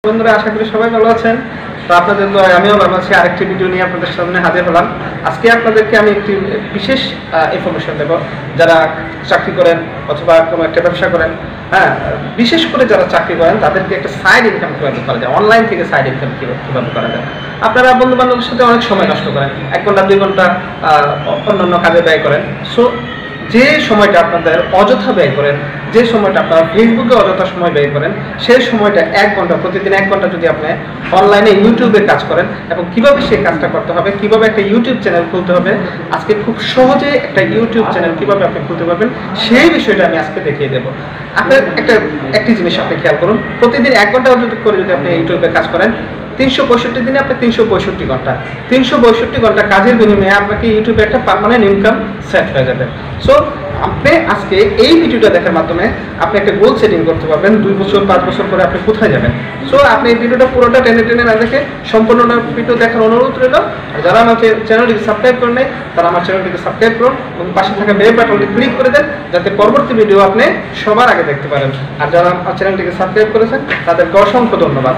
বন্ধুরা, আশা করি সবাই ভালো আছেন। তো আপনাদের দোয়ায় আমিও ভালো আছি। আরেকটি ভিডিও নিয়ে আপনাদের সামনে হাজির হলাম। আজকে আপনাদেরকে আমি একটি বিশেষ ইনফরমেশন দেব। যারা চাকরি করেন অথবা কোনো একটা ব্যবসা করেন, হ্যাঁ, বিশেষ করে যারা চাকরি করেন তাদেরকে একটা সাইড ইনকাম কীভাবে করা যায়, অনলাইন থেকে সাইড ইনকাম কীভাবে করা যায়। আপনারা বন্ধু বান্ধবের সাথে অনেক সময় নষ্ট করেন, 1 ঘন্টা 2 ঘন্টা অন্যান্য কাজে ব্যয় করেন। সো যে সময়টা আপনাদের অযথা ব্যয় করেন, যে সময়টা আপনারা ফেসবুকে অযথা সময় ব্যয় করেন, সেই সময়টা 1 ঘন্টা, প্রতিদিন 1 ঘন্টা যদি আপনি অনলাইনে ইউটিউবে কাজ করেন এবং কিভাবে সেই কাজটা করতে হবে, কিভাবে একটা ইউটিউব চ্যানেল খুলতে হবে, আজকে খুব সহজে একটা ইউটিউব চ্যানেল কিভাবে আপনি খুলতে পারবেন সেই বিষয়টা আমি আজকে দেখিয়ে দেবো। আপনার একটি জিনিস আপনি খেয়াল করুন, প্রতিদিন 1 ঘন্টা করে যদি আপনি ইউটিউবে কাজ করেন, 365 দিনে আপনি 365 ঘন্টা, 362 ঘন্টা কাজের বিনিময়ে আপনাকে ইউটিউবে একটা পার্মানেন্ট ইনকাম সেট হয়ে যাবে। সো আপনি আজকে এই ভিডিওটা দেখার মাধ্যমে আপনি একটা গোল সেটিং করতে পারবেন, 2 বছর 5 বছর পরে আপনি কোথায় যাবেন। সো আপনি এই ভিডিওটা পুরোটা টেনে না দেখে সম্পূর্ণটা ভিডিও দেখার অনুরোধ রইল। আর যারা আমার চ্যানেলটিকে সাবস্ক্রাইব করেন নাই তারা আমার চ্যানেলটিকে সাবস্ক্রাইব করুন এবং পাশে থাকা বেল বাটনটি ক্লিক করে দেন, যাতে পরবর্তী ভিডিও আপনি সবার আগে দেখতে পারেন। আর যারা আমার চ্যানেলটিকে সাবস্ক্রাইব করেছেন তাদেরকে অসংখ্য ধন্যবাদ।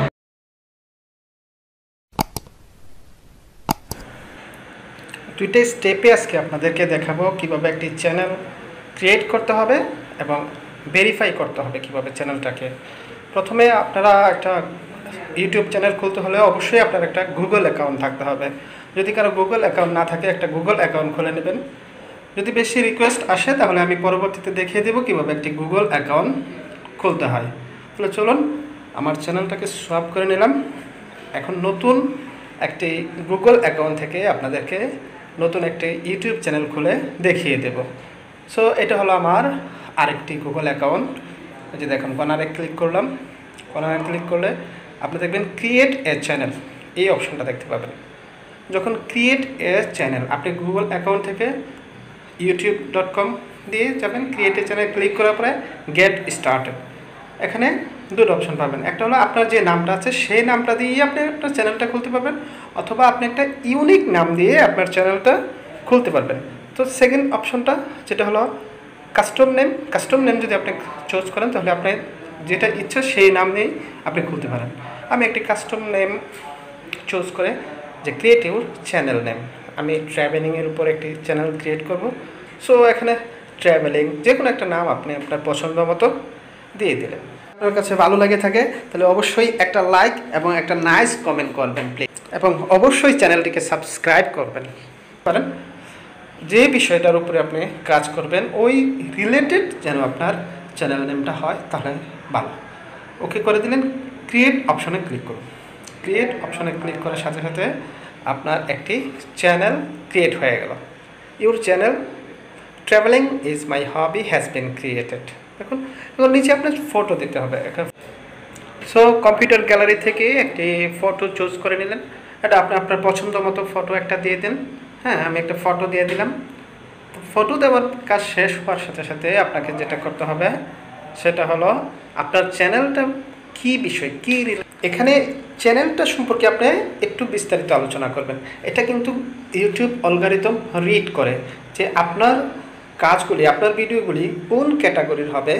দুইটা স্টেপে আজকে আপনাদেরকে দেখাবো কিভাবে একটি চ্যানেল ক্রিয়েট করতে হবে এবং ভেরিফাই করতে হবে কিভাবে চ্যানেলটাকে। প্রথমে আপনারা একটা ইউটিউব চ্যানেল খুলতে হলে অবশ্যই আপনার একটা গুগল অ্যাকাউন্ট থাকতে হবে। যদি কারো গুগল অ্যাকাউন্ট না থাকে, একটা গুগল অ্যাকাউন্ট খুলে নেবেন। যদি বেশি রিকোয়েস্ট আসে তাহলে আমি পরবর্তীতে দেখিয়ে দেবো কীভাবে একটি গুগল অ্যাকাউন্ট খুলতে হয়। তাহলে চলুন, আমার চ্যানেলটাকে সোয়াপ করে নিলাম। এখন নতুন একটি গুগল অ্যাকাউন্ট থেকে আপনাদেরকে নতুন একটি ইউটিউব চ্যানেল খুলে দেখিয়ে দেব। সো এটা হলো আমার আরেকটি গুগল অ্যাকাউন্ট। এই যে দেখুন, কর্নারে ক্লিক করলাম। কর্নারে ক্লিক করলে আপনি দেখবেন ক্রিয়েট এ চ্যানেল, এই অপশনটা দেখতে পাবেন। যখন ক্রিয়েট এ চ্যানেল, আপনি গুগল অ্যাকাউন্ট থেকে youtube.com দিয়ে যাবেন, ক্রিয়েট এ চ্যানেল ক্লিক করার পরে গেট স্টার্টেড, এখানে দুটো অপশন পাবেন। একটা হলো আপনার যে নামটা আছে সেই নামটা দিয়েই আপনি আপনার চ্যানেলটা খুলতে পারবেন, অথবা আপনি একটা ইউনিক নাম দিয়ে আপনার চ্যানেলটা খুলতে পারবেন। তো সেকেন্ড অপশনটা যেটা হলো কাস্টম নেম যদি আপনি চুজ করেন তাহলে আপনি যেটা ইচ্ছা সেই নাম নিয়েই আপনি খুলতে পারেন। আমি একটি কাস্টম নেম চুজ করে যে ক্রিয়েট ইউর চ্যানেল নেম, আমি ট্রাভেলিংয়ের উপর একটি চ্যানেল ক্রিয়েট করব। সো এখানে ট্রাভেলিং যে কোনো একটা নাম আপনি আপনার পছন্দ মতো দিয়ে দিলেন। আপনার কাছে ভালো লাগে থাকে তাহলে অবশ্যই একটা লাইক এবং একটা নাইস কমেন্ট করবেন প্লিজ, এবং অবশ্যই চ্যানেলটিকে সাবস্ক্রাইব করবেন। পারেন যে বিষয়টার উপরে আপনি কাজ করবেন ওই রিলেটেড যেন আপনার চ্যানেল নেমটা হয়, তাহলে ভালো। ওকে করে দিলেন, ক্রিয়েট অপশনে ক্লিক করুন। ক্রিয়েট অপশনে ক্লিক করার সাথে সাথে আপনার একটি চ্যানেল ক্রিয়েট হয়ে গেল। Your channel travelling is my hobby has been created. দেখুন, এখন নিচে আপনার ফটো দিতে হবে। সো কম্পিউটার গ্যালারি থেকে একটি ফটো চুজ করে নিলেন। এটা আপনি আপনার পছন্দ মতো ফটো একটা দিয়ে দেন। হ্যাঁ, আমি একটা ফটো দিয়ে দিলাম। ফটো দেওয়ার কাজ শেষ হওয়ার সাথে সাথে আপনাকে যেটা করতে হবে সেটা হলো আপনার চ্যানেলটা কী বিষয়, কী এখানে চ্যানেলটা সম্পর্কে আপনি একটু বিস্তারিত আলোচনা করবেন। এটা কিন্তু ইউটিউব অ্যালগরিদম রিড করে যে আপনার কাজগুলি, আপনার ভিডিওগুলি কোন ক্যাটাগরির হবে,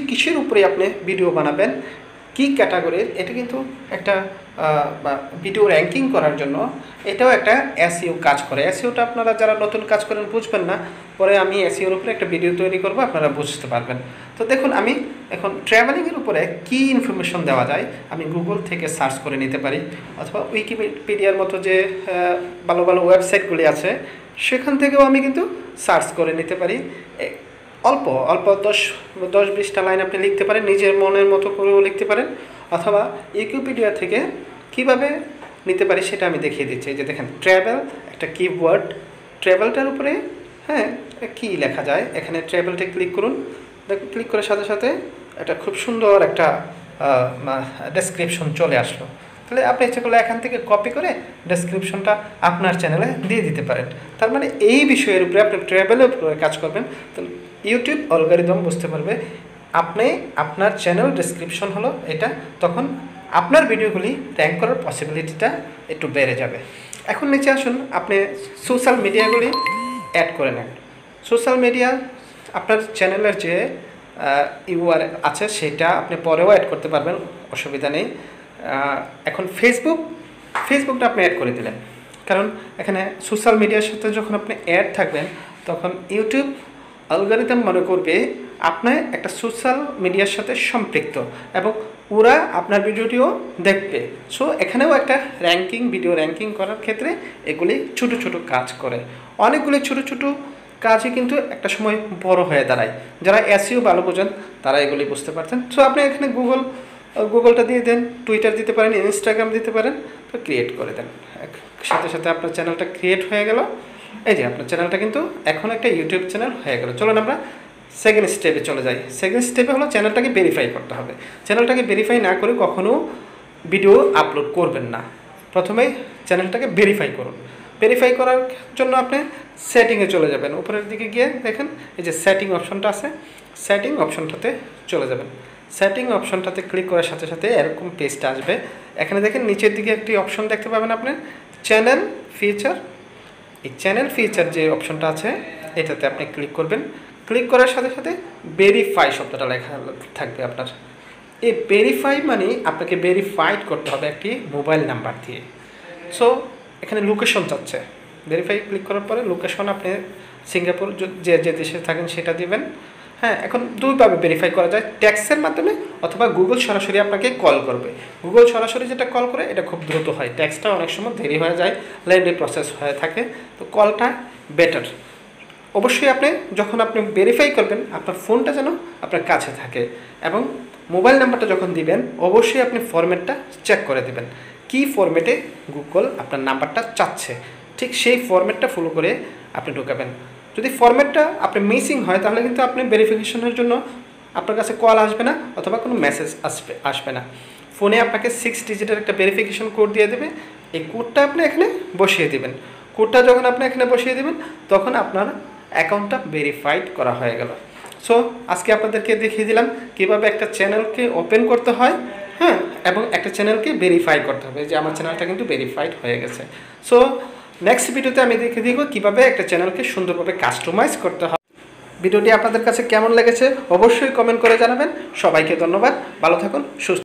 কিসের উপরে আপনি ভিডিও বানাবেন, কি ক্যাটাগরির। এটা কিন্তু একটা ভিডিও র্যাঙ্কিং করার জন্য এটাও একটা এসইও কাজ করে। এসইওটা আপনারা যারা নতুন কাজ করেন বুঝবেন না, পরে আমি এসইওর উপরে একটা ভিডিও তৈরি করব, আপনারা বুঝতে পারবেন। তো দেখুন, আমি এখন ট্রাভেলিংয়ের উপরে কি ইনফরমেশন দেওয়া যায় আমি গুগল থেকে সার্চ করে নিতে পারি, অথবা উইকিপিডিয়ার মতো যে ভালো ভালো ওয়েবসাইটগুলি আছে সেখান থেকেও আমি কিন্তু সার্চ করে নিতে পারি। অল্প 10-20টা লাইন আপনি লিখতে পারেন, নিজের মনের মতো করেও লিখতে পারেন, অথবা উইকিপিডিয়া থেকে কিভাবে নিতে পারি সেটা আমি দেখিয়ে দিচ্ছি। এই যে দেখেন, ট্রাভেল একটা কিওয়ার্ড, ট্রাভেলটার উপরে হ্যাঁ কী লেখা যায়, এখানে ট্রাভেলটা ক্লিক করুন। দেখুন, ক্লিক করার সাথে সাথে একটা খুব সুন্দর একটা ডেসক্রিপশন চলে আসলো। তাহলে আপনি ইচ্ছে করলে এখান থেকে কপি করে ডেসক্রিপশনটা আপনার চ্যানেলে দিয়ে দিতে পারেন। তার মানে এই বিষয়ের উপরে আপনি ট্রাভেলের উপরে কাজ করবেন, তাহলে ইউটিউব অ্যালগরিদম বুঝতে পারবে আপনি আপনার চ্যানেল ডেসক্রিপশন হলো এটা, তখন আপনার ভিডিওগুলি র্যাঙ্ক করার পসিবিলিটিটা একটু বেড়ে যাবে। এখন নিচে আসুন, আপনি সোশ্যাল মিডিয়াগুলি অ্যাড করে নেন। সোশ্যাল মিডিয়া আপনার চ্যানেলের যে ইউআরএল আছে সেটা আপনি পরেও অ্যাড করতে পারবেন, অসুবিধা নেই। এখন ফেসবুকটা আপনি অ্যাড করে দিলেন, কারণ এখানে সোশ্যাল মিডিয়ার সাথে যখন আপনি অ্যাড থাকবেন তখন ইউটিউব অ্যালগরিদম মনে করবে আপনার একটা সোশ্যাল মিডিয়ার সাথে সম্পৃক্ত এবং ওরা আপনার ভিডিওটিও দেখবে। সো এখানেও একটা ভিডিও র্যাঙ্কিং করার ক্ষেত্রে এগুলি ছোটো ছোটো কাজ করে। অনেকগুলি ছোটো ছোটো কাজই কিন্তু একটা সময় বড় হয়ে দাঁড়ায়। যারা এসইও ভালো বোঝেন তারা এগুলি বুঝতে পারছেন। সো আপনি এখানে গুগলটা দিয়ে দেন, টুইটার দিতে পারেন, ইনস্টাগ্রাম দিতে পারেন, তো ক্রিয়েট করে দেন। সাথে সাথে আপনার চ্যানেলটা ক্রিয়েট হয়ে গেল। এই যে আপনার চ্যানেলটা কিন্তু এখন একটা ইউটিউব চ্যানেল হয়ে গেল। চলুন আমরা সেকেন্ড স্টেপে চলে যাই। সেকেন্ড স্টেপে হলো চ্যানেলটাকে ভেরিফাই করতে হবে। চ্যানেলটাকে ভেরিফাই না করে কখনও ভিডিও আপলোড করবেন না। প্রথমেই চ্যানেলটাকে ভেরিফাই করুন। ভেরিফাই করার জন্য আপনি সেটিংয়ে চলে যাবেন। উপরের দিকে গিয়ে দেখেন এই যে সেটিং অপশনটা আছে, সেটিং অপশনটাতে চলে যাবেন। সেটিং অপশনটাতে ক্লিক করার সাথে সাথে এরকম পেজটা আসবে। এখানে দেখেন নিচের দিকে একটি অপশন দেখতে পাবেন আপনি, চ্যানেল ফিচার। এই চ্যানেল ফিচার যে অপশনটা আছে এটাতে আপনি ক্লিক করবেন। ক্লিক করার সাথে সাথে ভেরিফাই শব্দটা লেখা থাকবে আপনার। এই ভেরিফাই মানে আপনাকে ভেরিফাইড করতে হবে একটি মোবাইল নাম্বার দিয়ে। সো এখানে লোকেশন চাচ্ছে। ভেরিফাই ক্লিক করার পরে লোকেশন আপনি সিঙ্গাপুর যে যে দেশে থাকেন সেটা দিবেন। হ্যাঁ, এখন দুইভাবে ভেরিফাই করা যায়, ট্যাক্সের মাধ্যমে অথবা গুগল সরাসরি আপনাকে কল করবে। গুগল সরাসরি যেটা কল করে এটা খুব দ্রুত হয়, ট্যাক্সটা অনেক সময় দেরি হয়ে যায়, লেন্দি প্রসেস হয়ে থাকে। তো কলটা বেটার। অবশ্যই আপনি যখন আপনি ভেরিফাই করবেন আপনার ফোনটা যেন আপনার কাছে থাকে এবং মোবাইল নাম্বারটা যখন দিবেন অবশ্যই আপনি ফরম্যাটটা চেক করে দেবেন, কি ফরম্যাটে গুগল আপনার নাম্বারটা চাচ্ছে, ঠিক সেই ফরম্যাটটা ফলো করে আপনি ঢোকাবেন। যদি ফরম্যাটটা আপনি মিসিং হয় তাহলে কিন্তু আপনি ভেরিফিকেশনের জন্য আপনার কাছে কল আসবে না অথবা কোনো মেসেজ আসবে না। ফোনে আপনাকে 6 ডিজিটের একটা ভেরিফিকেশন কোড দিয়ে দেবে। এই কোডটা আপনি এখানে বসিয়ে দেবেন। কোডটা যখন আপনি এখানে বসিয়ে দেবেন তখন আপনার অ্যাকাউন্টটা ভেরিফাইড করা হয়ে গেল। সো আজকে আপনাদেরকে দেখিয়ে দিলাম কীভাবে একটা চ্যানেলকে ওপেন করতে হয়, হ্যাঁ, এবং একটা চ্যানেলকে ভেরিফাই করতে হবে, যে আমার চ্যানেলটা কিন্তু ভেরিফাইড হয়ে গেছে। সো নেক্সট ভিডিওতে আমি দেখিয়ে দিব কীভাবে একটা চ্যানেলকে সুন্দরভাবে কাস্টমাইজ করতে হয়। ভিডিওটি আপনাদের কাছে কেমন লেগেছে অবশ্যই কমেন্ট করে জানাবেন। সবাইকে ধন্যবাদ, ভালো থাকুন, সুস্থ।